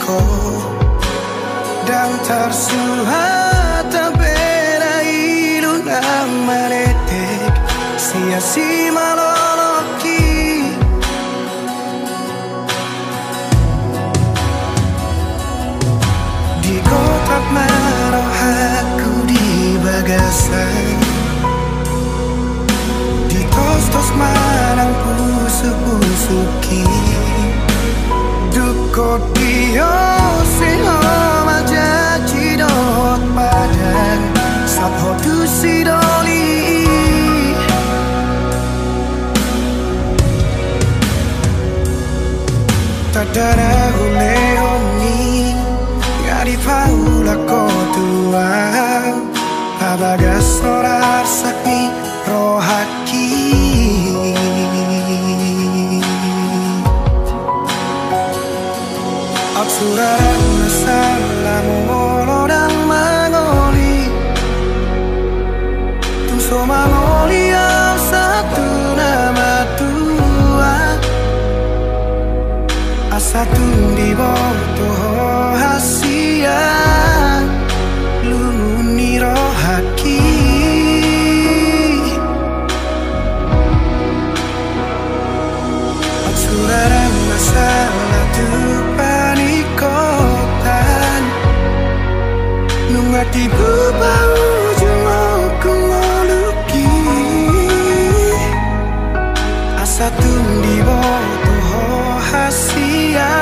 ko dan tersuhat beda ilu nang maletek sia-sia maloloki di kotak marah aku di bagasan di tos-tos marang pusuk-pusuki dukot dio seho majaji dot padang sapho tu sidoli tadara hulehoni ngari paula kotua abagas sorar sakni rohaki Absuraran masalah molo dan mangoli Tuso mangoli yang satu nama tua Asatu di bawah hasia Lumuni rohaki Absuraran masalah tupan ikotan Nungati bubau jumoku ngoluki Asatun di bawah hasia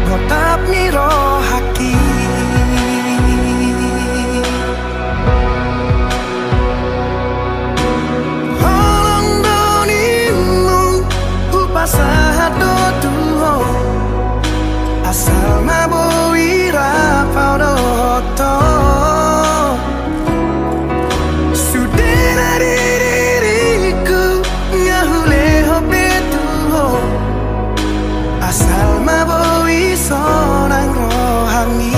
Gotap ni rohaki Holong donimu upasahat do tuho Asal mabui rapau doto Sudena diriku ngahule hope tuho Asal mabui sonang rohani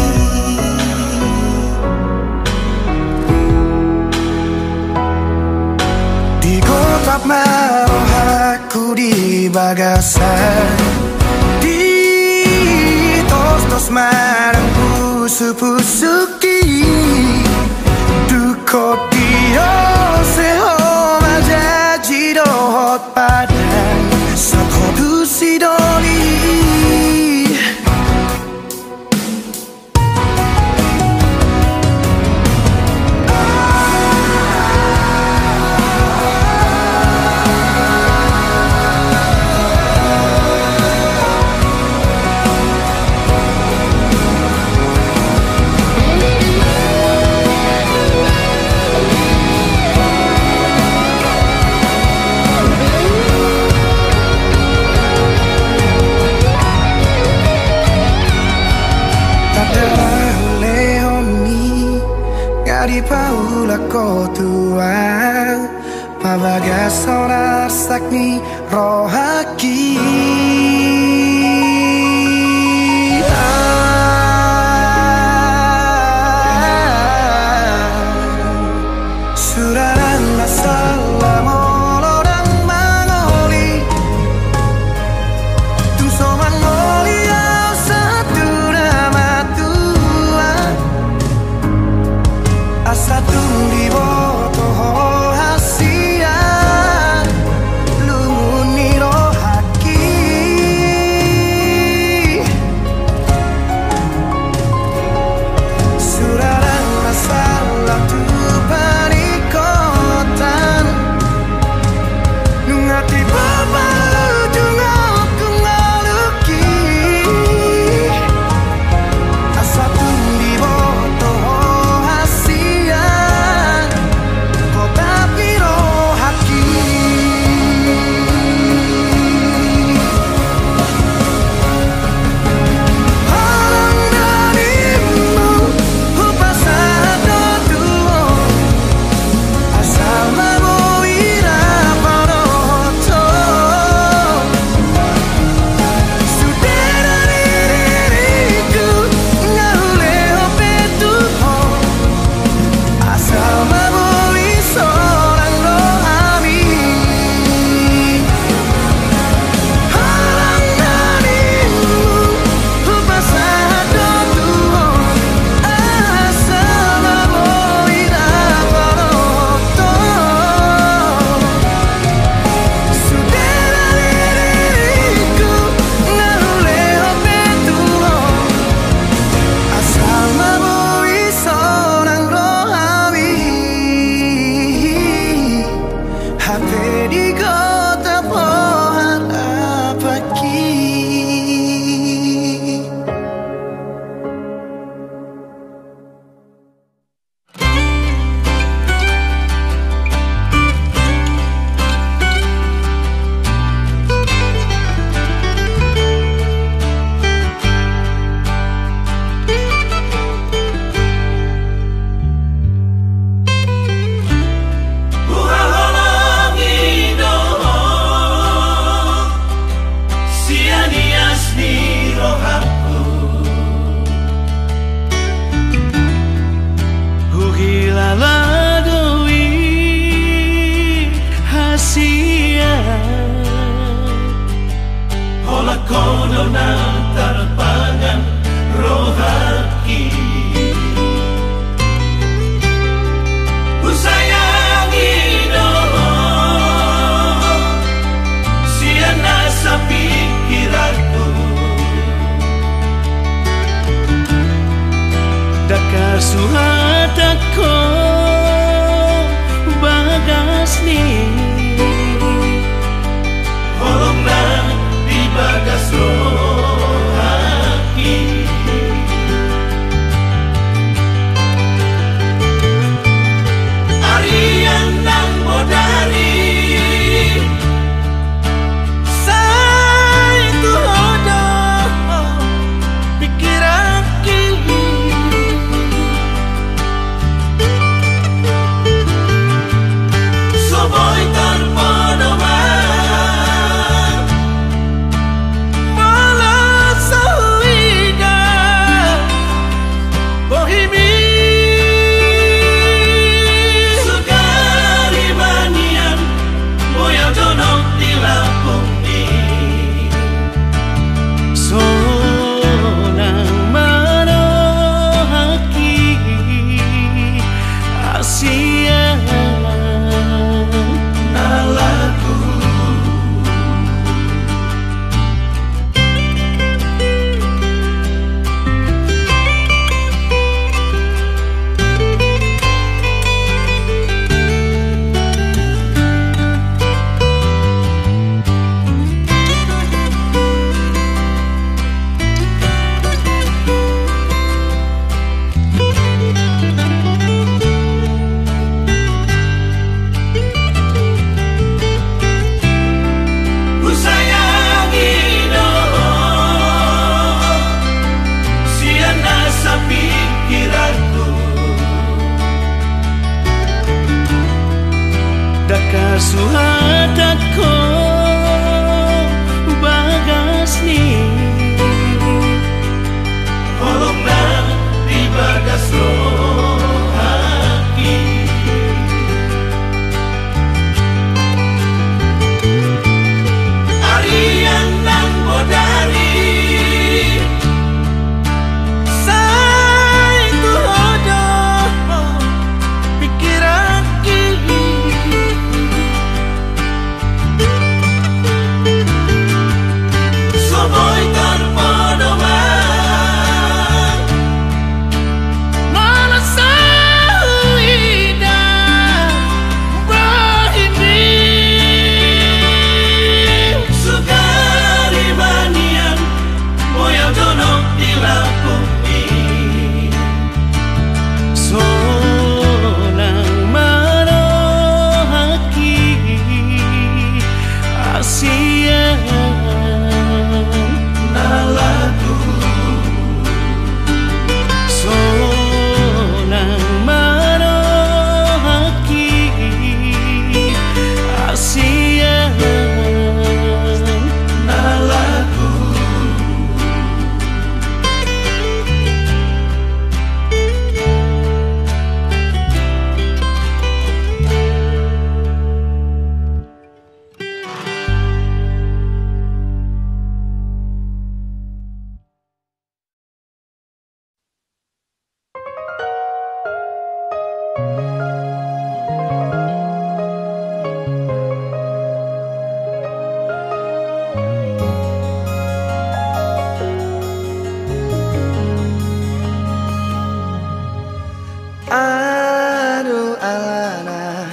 Di kotak maroh aku di bagasan Tos marang pusu-pusuki Dukot dio seho majaji dohot padang Sakho tu sidoli Di paula kotua Pabagas sonar sakni rohaki Suraran masalah molo dan mangoli Tungso mangoli yang satu nama tua Asatu di bawah hasia Lumuni rohaki suhatako bagas ni holongna di bagas rohaki Arian nang modari sai tu hodo pikiraki soboy tanpa nama malah sahida bohimi sugari manian moya donok di lapung ni sonang marohaki Asia nalaku ku sayangi no siana sa pikiranku daka suhatako bagas ni holongna di bagas rohaki Arian nang modari sai tu hodo pikiraki soboy tanpa nama malah sahida bohimi sugari manian moya donok di lapung ni sonang marohaki Asia nalaku sonang marohaki Asia nalaku Aduh alana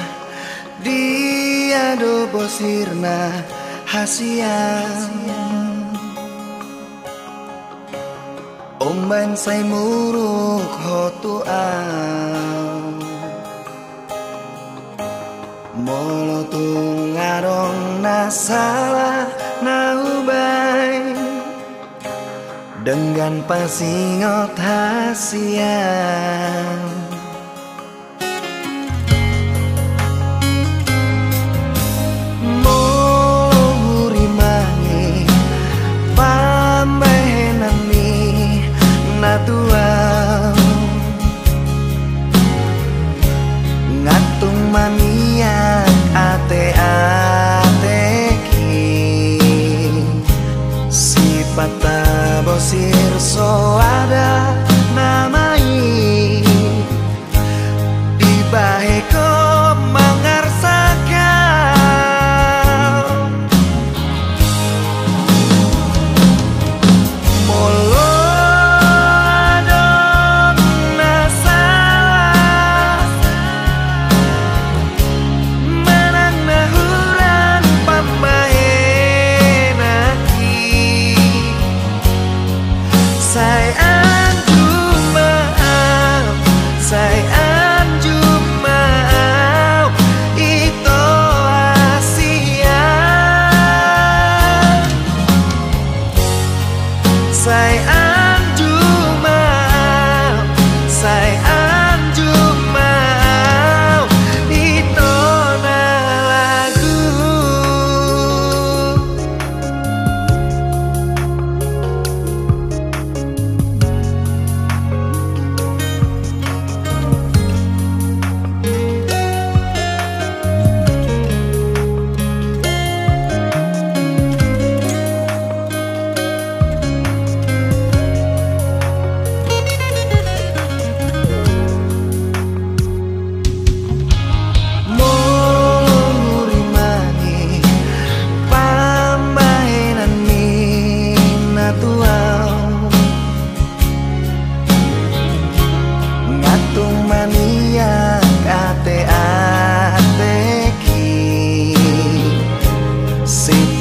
dia do bosirna hasian omban say muruk hotuan molotung ngarong nasalah naubay dengan pasingot hasian natuang ngatung maniak ate-ateki sipata bosir so ada namai di baheko mangarsakan molo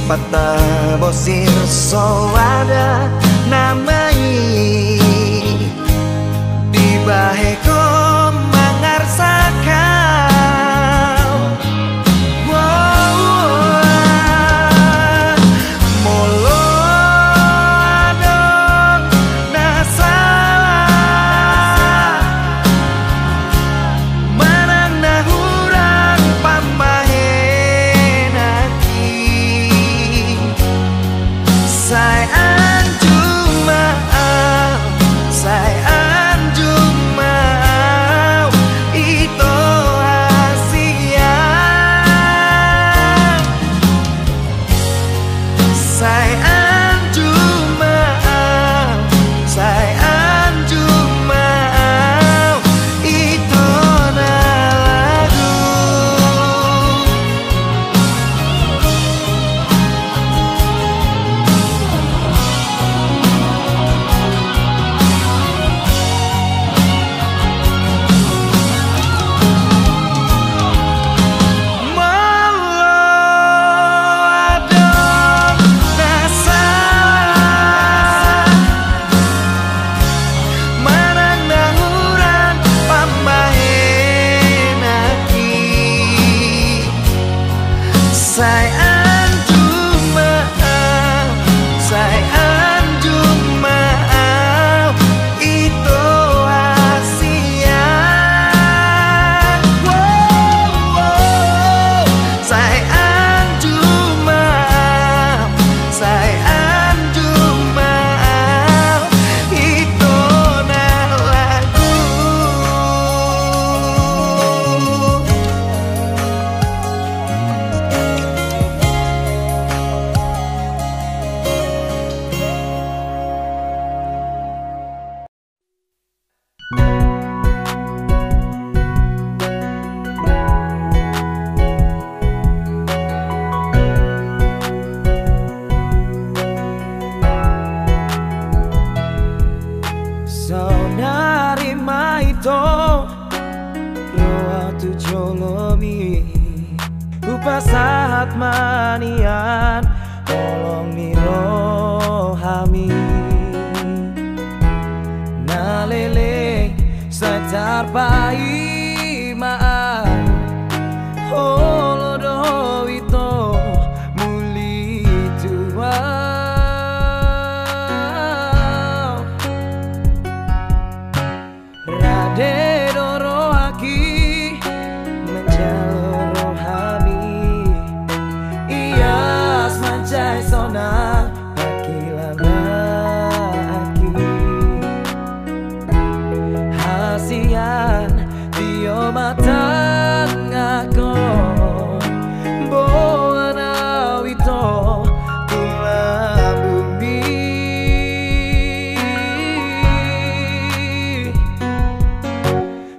Pata bosir soada namai di baheko mangarsakau molo adong nasalah manang nahurang pambahenaki sayang cuma itu Asia sayang cuma itu lagu sayang cuma itu Asia sayang cuma itu lagu saudari maito roa tu jolomi upa saat manian tolong nirohami nalele sajar pai maan holodo ito muli tua Rade doro aki menjalo rohani Ias mancai sona akilana aki Hasian tio matang ako Boana wito tulang bumi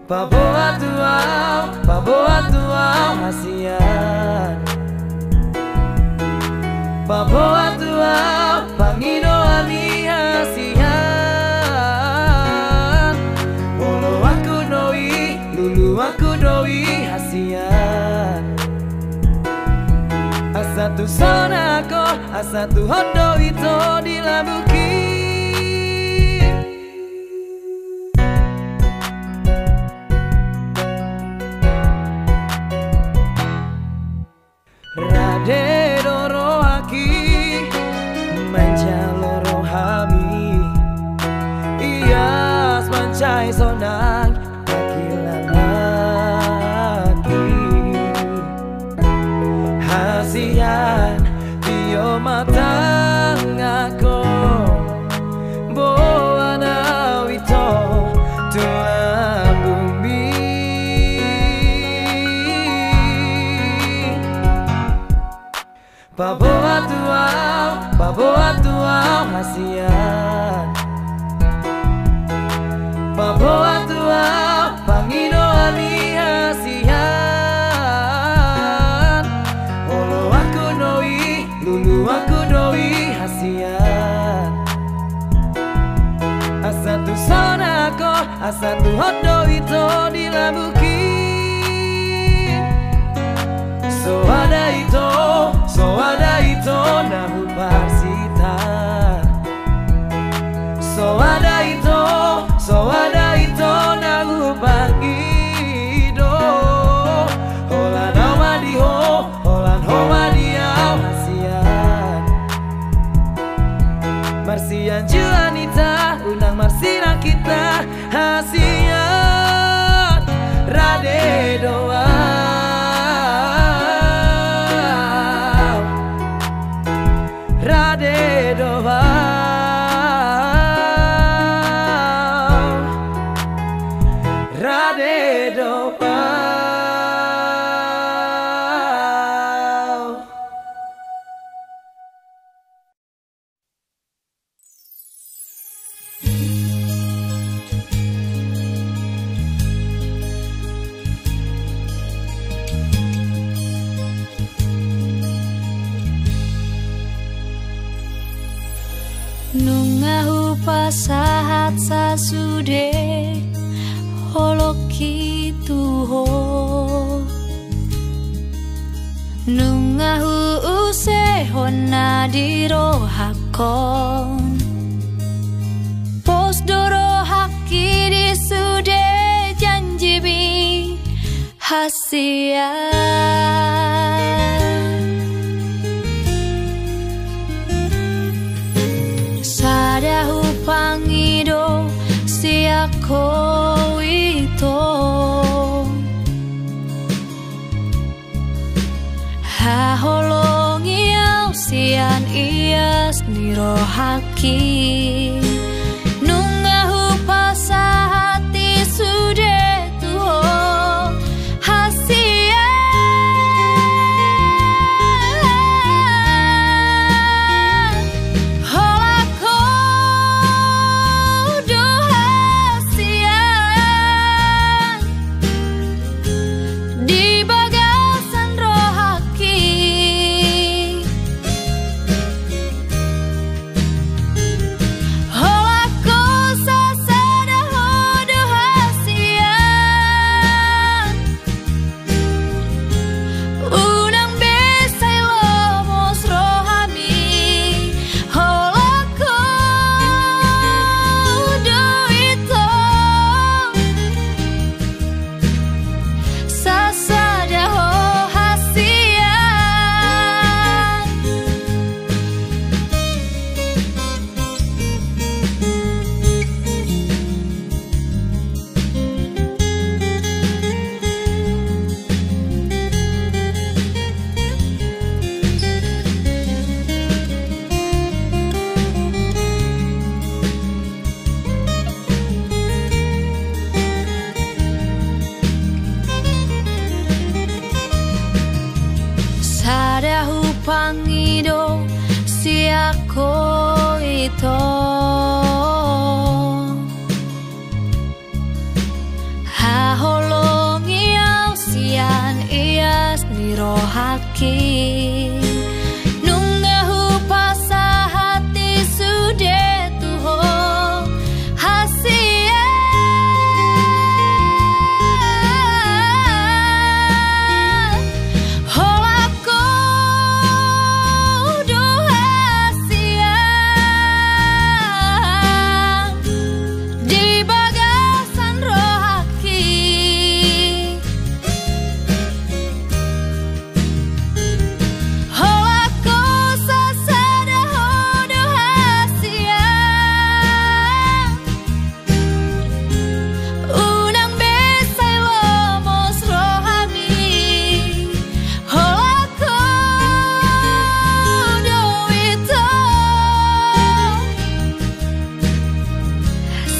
Paboa tuau hasian Paboa tuau pangino ani hasian Olo aku doi, lulu aku doi hasian Asatu sonako, asatu hondo ito dilabuki cai sonang laki-laki hasian tio matang aku boana wito tulang bumi baboa tuau hasian baboa tuau pangino ali hasian olo aku noi lulu aku doi hasian asatu sonako asatu hodo itu dilabuki so ada itu nahu parsita so ada itu nahu pagido holan awadiho holan howadiau hasian marsian juanita unang marsira kita hasian rade doa rade doa rade doa Nungahu pasahat sasude holoki tuho Nungahu use honna diro hakon Pos doro haki disude janjibi hasian Sadahu pangido siako ito haholongi au sian ias nirohaki nungahu pasahati sude tuho pangido siako ito haholongi au sian ias nirohaki nungahu pasahati sude tuho hasian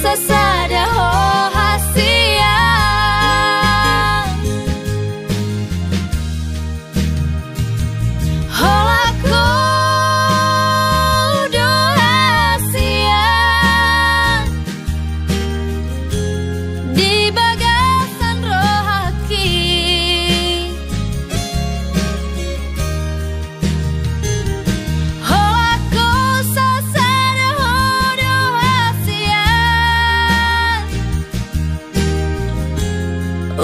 sasada ho hasia holaku do hasia di bagasan rohaki holaku sasada ho do hasia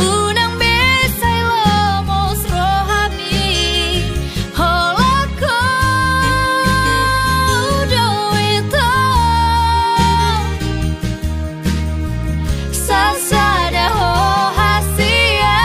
unang besay lomos rohami holaku do ito sasada ho hasia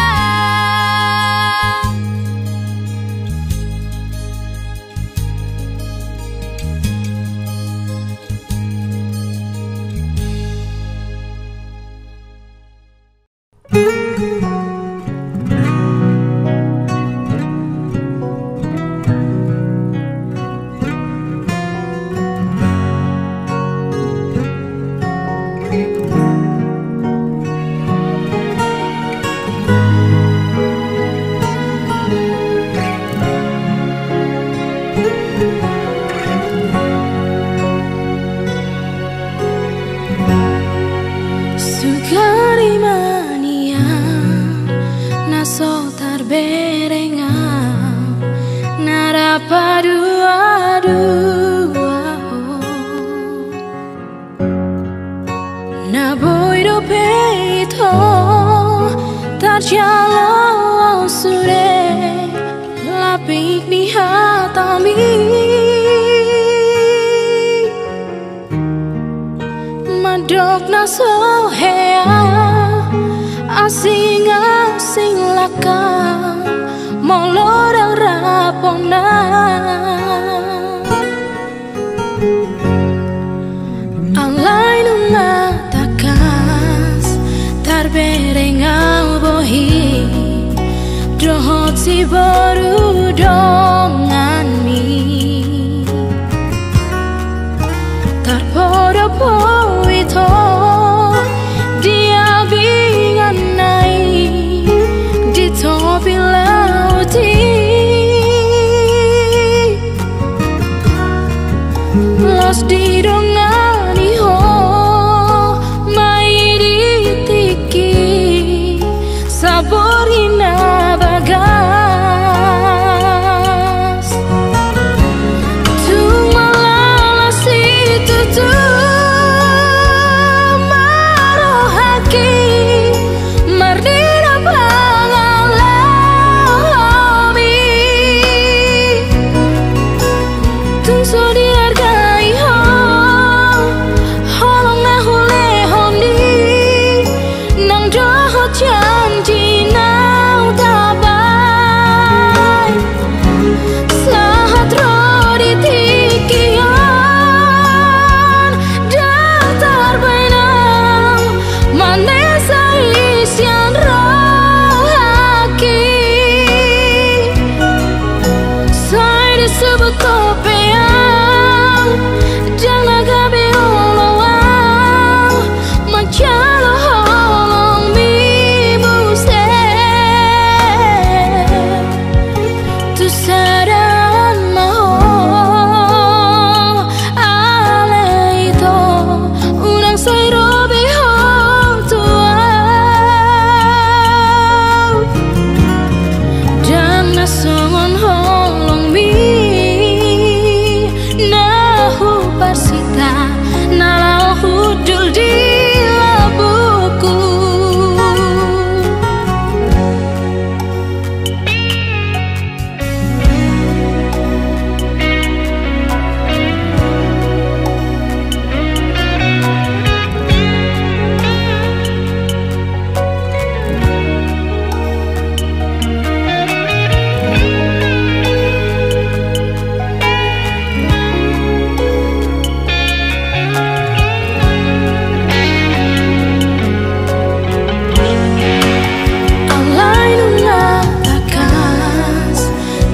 Sugari mania naso tarberenga narapa dua na boiro peito tarjalo sure lapik di hatami madok naso hea asing laka molorang rapona alay nunga takas tarberengal bohi dohot si boru dongan mi tarpodo poito dia bingan nai di topi lauti los di dongani ho mai di tiki saborina bagas tu malala si tutu marohaki mardina pangalami tung so dihargai ho holong na hule honi nang doho janji nau tabai slahat rodi tikian datar benang manesa isian rohaki saya disebut topeang jangan gabe oloang macalo holong mi buse tu saran maho ale ito unang say robe ho tua dan nasongon holong mi nahu parsita nalau hudul di labuku alay nunga takas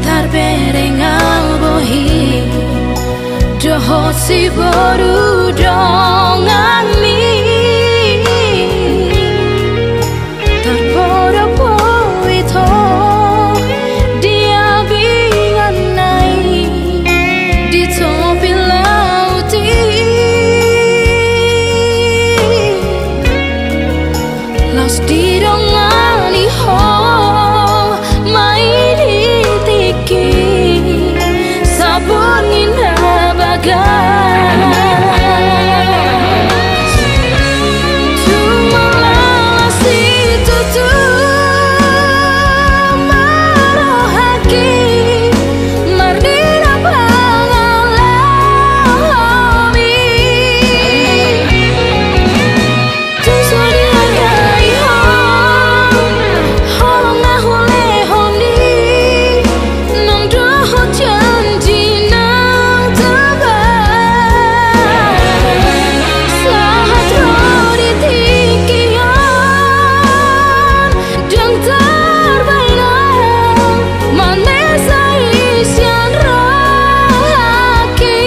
tarberengal bohi dohot si boru dongan mi Stirongani ho maini tiki sabungin bagas tumalasi tutu marohaki mardina pangalami tusodi hargai ho holong ahule honi nang doho janji nang tabah sahat rodi tikian dang terbaina manesa isian rohaki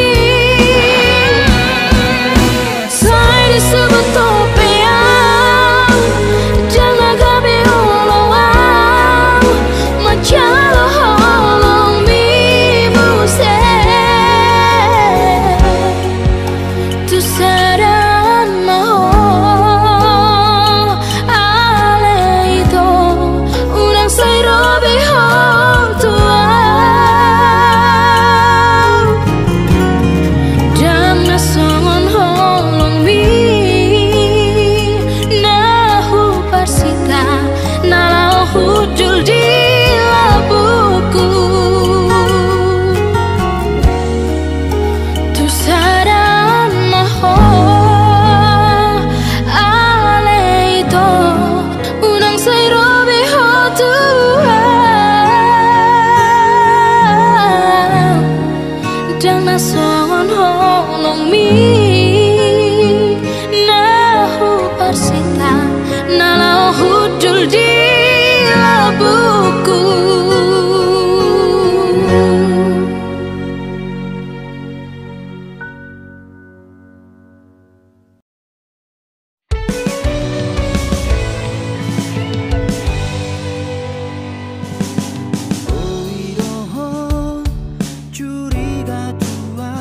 saya disebut topeang jangan gabe oloang macalo holong mi buse tu saran maho ale itu unang say robe ho tua Dang nasongon holong mi nahu parsita nalau hudul di labuku tu saran maho ale itu unang say robe ho tua Dang nasongon holong mi nahu parsita nalau hudul di labuku Oiroho curiga tua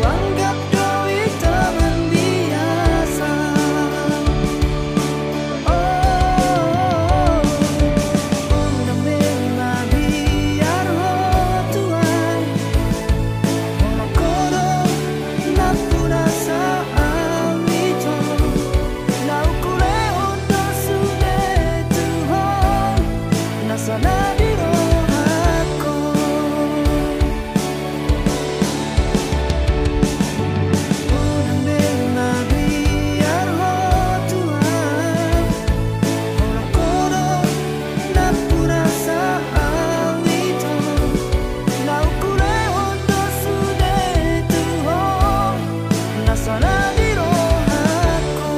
anggap doi teman biasa. Oh, una memang biar ho Tuhan, ono kodo na pura saang ito, na ukure ondo sude Tuhan, nasa nabiro ako. Una memang biar ho Tuhan, ono kodo na pura saang ito, na ukure ondo sude Tuhan, nasa nabiro ako.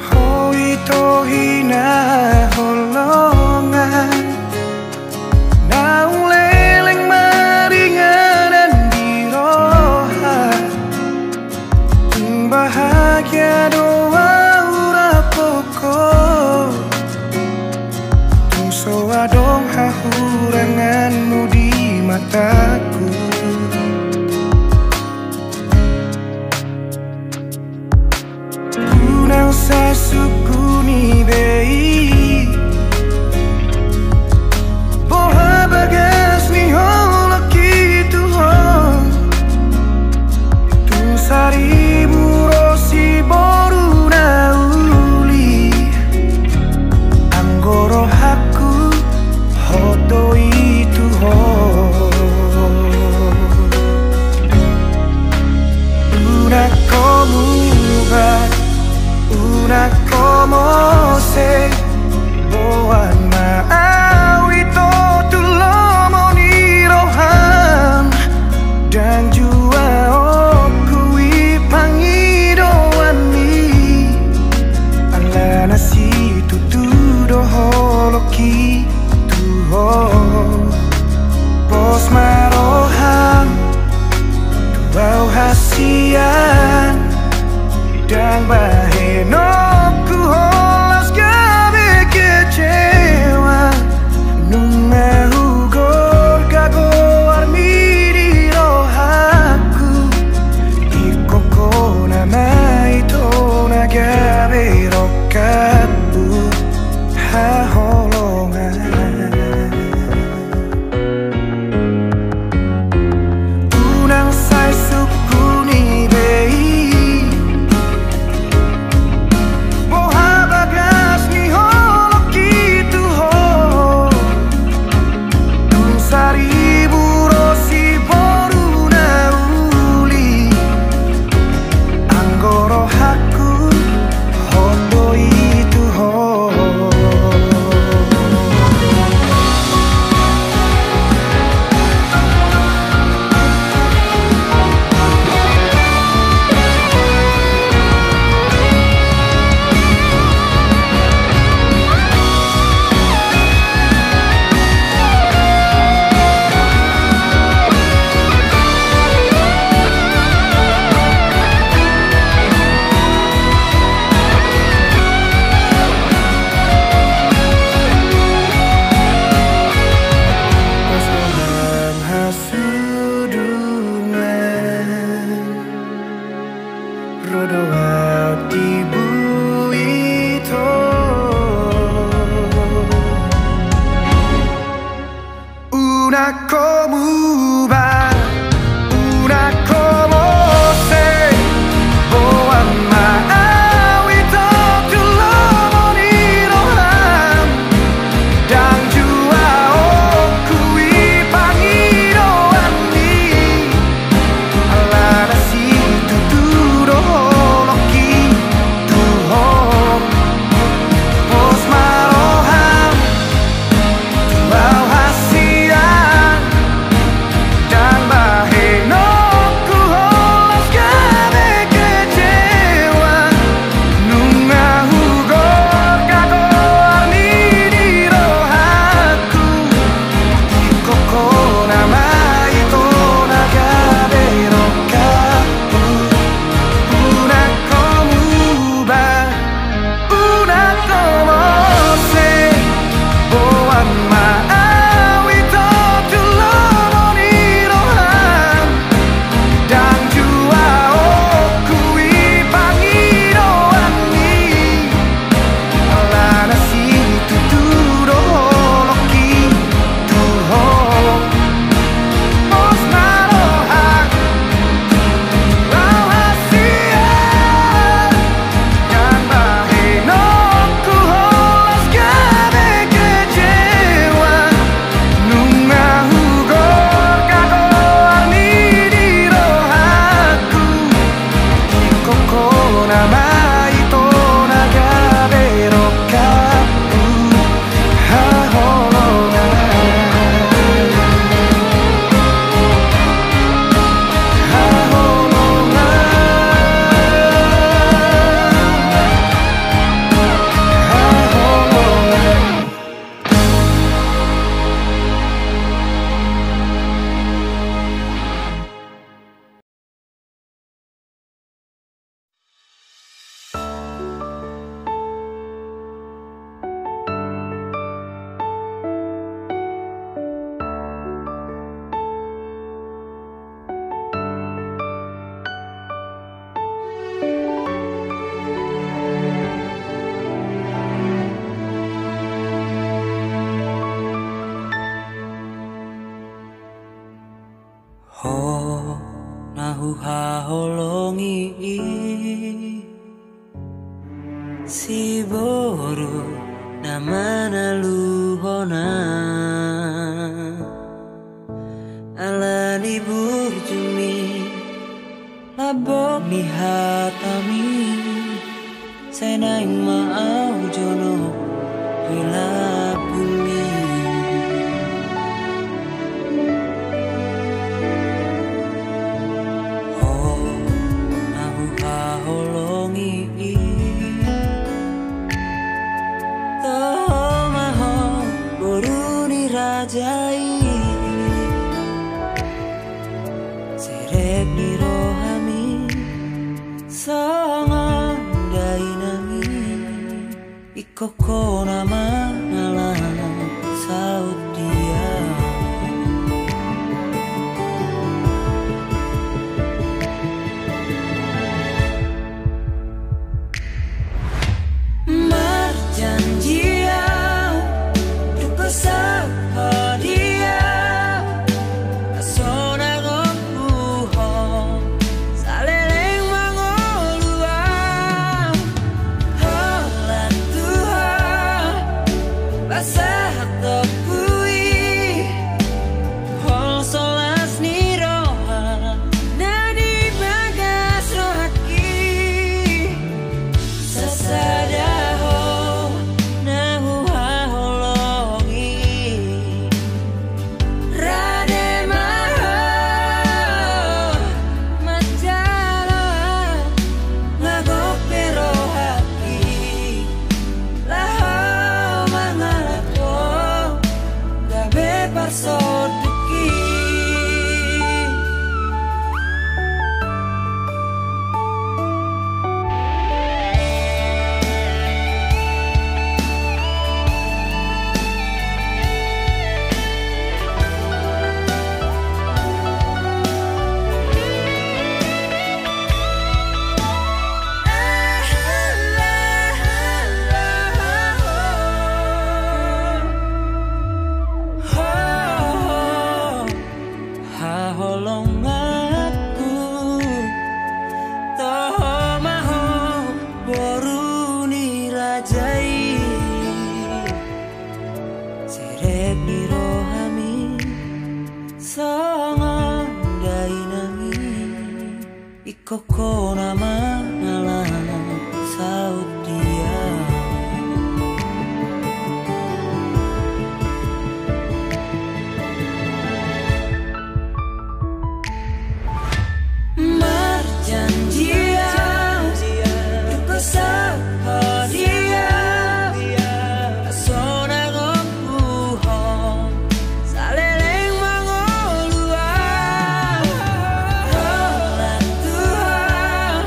Hoi tohina holongan, naung leleng maringanan di roha, bahagia doa ura pokok, tungso adong hahuranganmu di mataku. Unang sa sukuni bei, boha bagas ni holaki Tuhan, tung saribu rosi boru nauli, anggoro haku hotoi Tuhan. Una como va, una como se boan maawi to tulomo ni rohan, dan jua okui pangidoani, ala nasi tutudo holoki tuho, bos marohan tuau hasian, dan baheno ku holas gabe kecewa, Liboro namana luhona alani burjumi labok ni hatami senang mau jono bila bumi oh aku kaholongi rajai serep ni rohami sangat dainami ikoko nama alam saut dia marjanjian duka dia asona gopuho saleleng mangoluan holan Tuhan basah topui hol solas ni roha nadi bagas rohaki sasadaho nahu haholongi holong aku toh maho boru ni rajai serep ni rohami sangat dainami ikoko nama alam saut dia marjanjian duka dia asona gopuho saleleng mangoluan holan Tuhan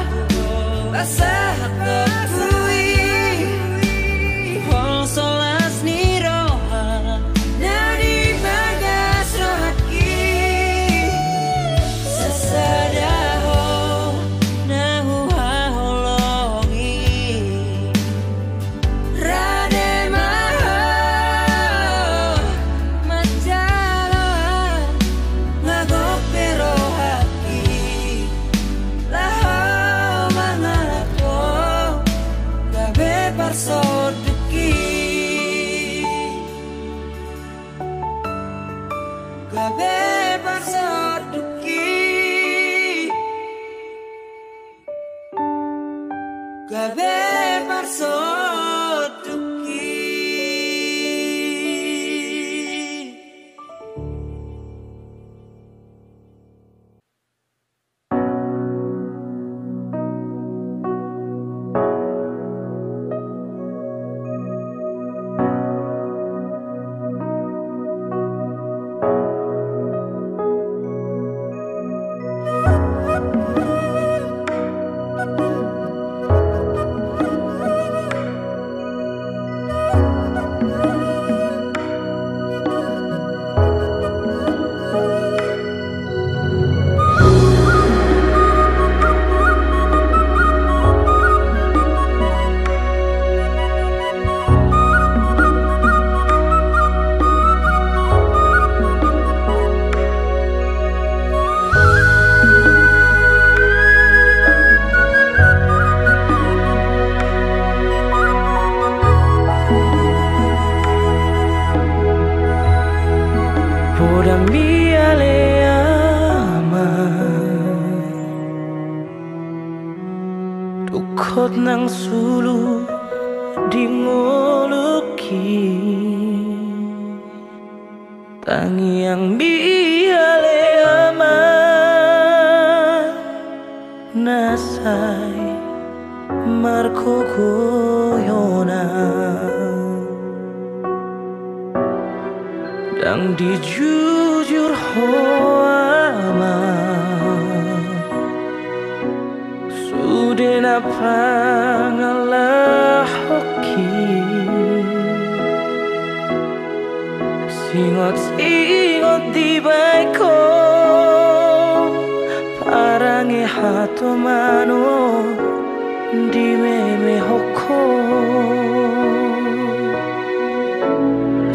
basah topui hol solas ni roha nadi bagas rohaki sasadaho nahu haholongi rademaho majalah ngagope rohaki laho mangalapo gabe parsoduki gabe parsoduki gabe parsoduki mang sulu di ngoluki tangi yang biale aman nasai marko koyona dang dijujur hoama sudena pangalah hoki singot di baiko parange hato mano di meme hoko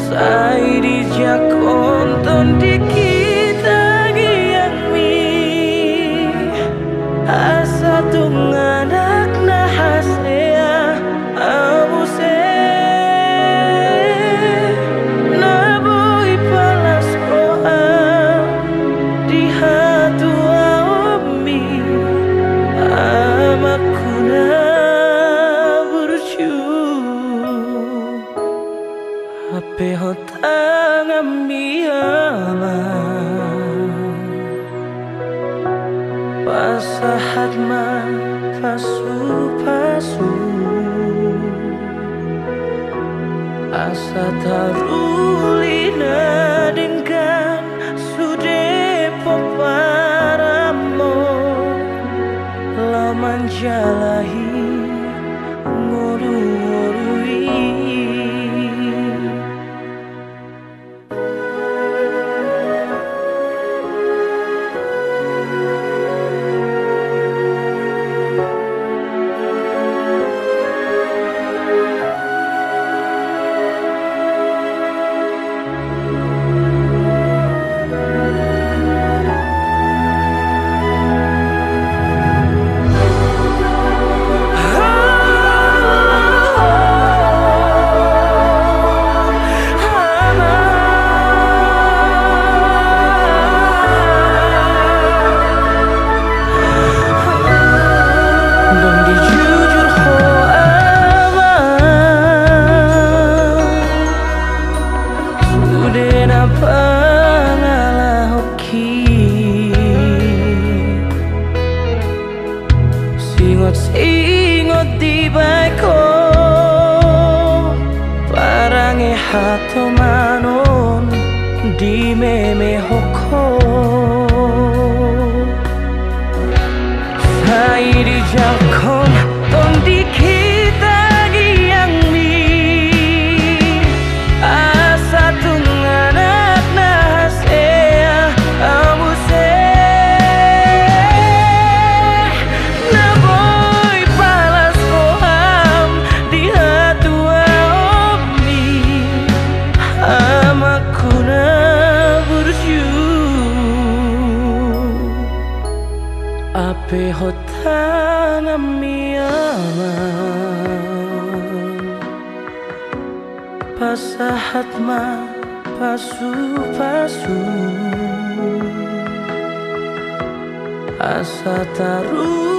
sai di jakonton di kita giangmi asa tunganak na hasea abuse na boy palas roa di hatu aomi amakuna burju ape hotang amiyama pasahat man pasu asa tarulina dengan sude poparamo laman jalahi ngorui Singot di baiko parange hato manon di meme hoko sai di jakon ton di kita giangmi asa tunganak na hasea abuse ape hotang amiyama pasahat ma pasu asa taru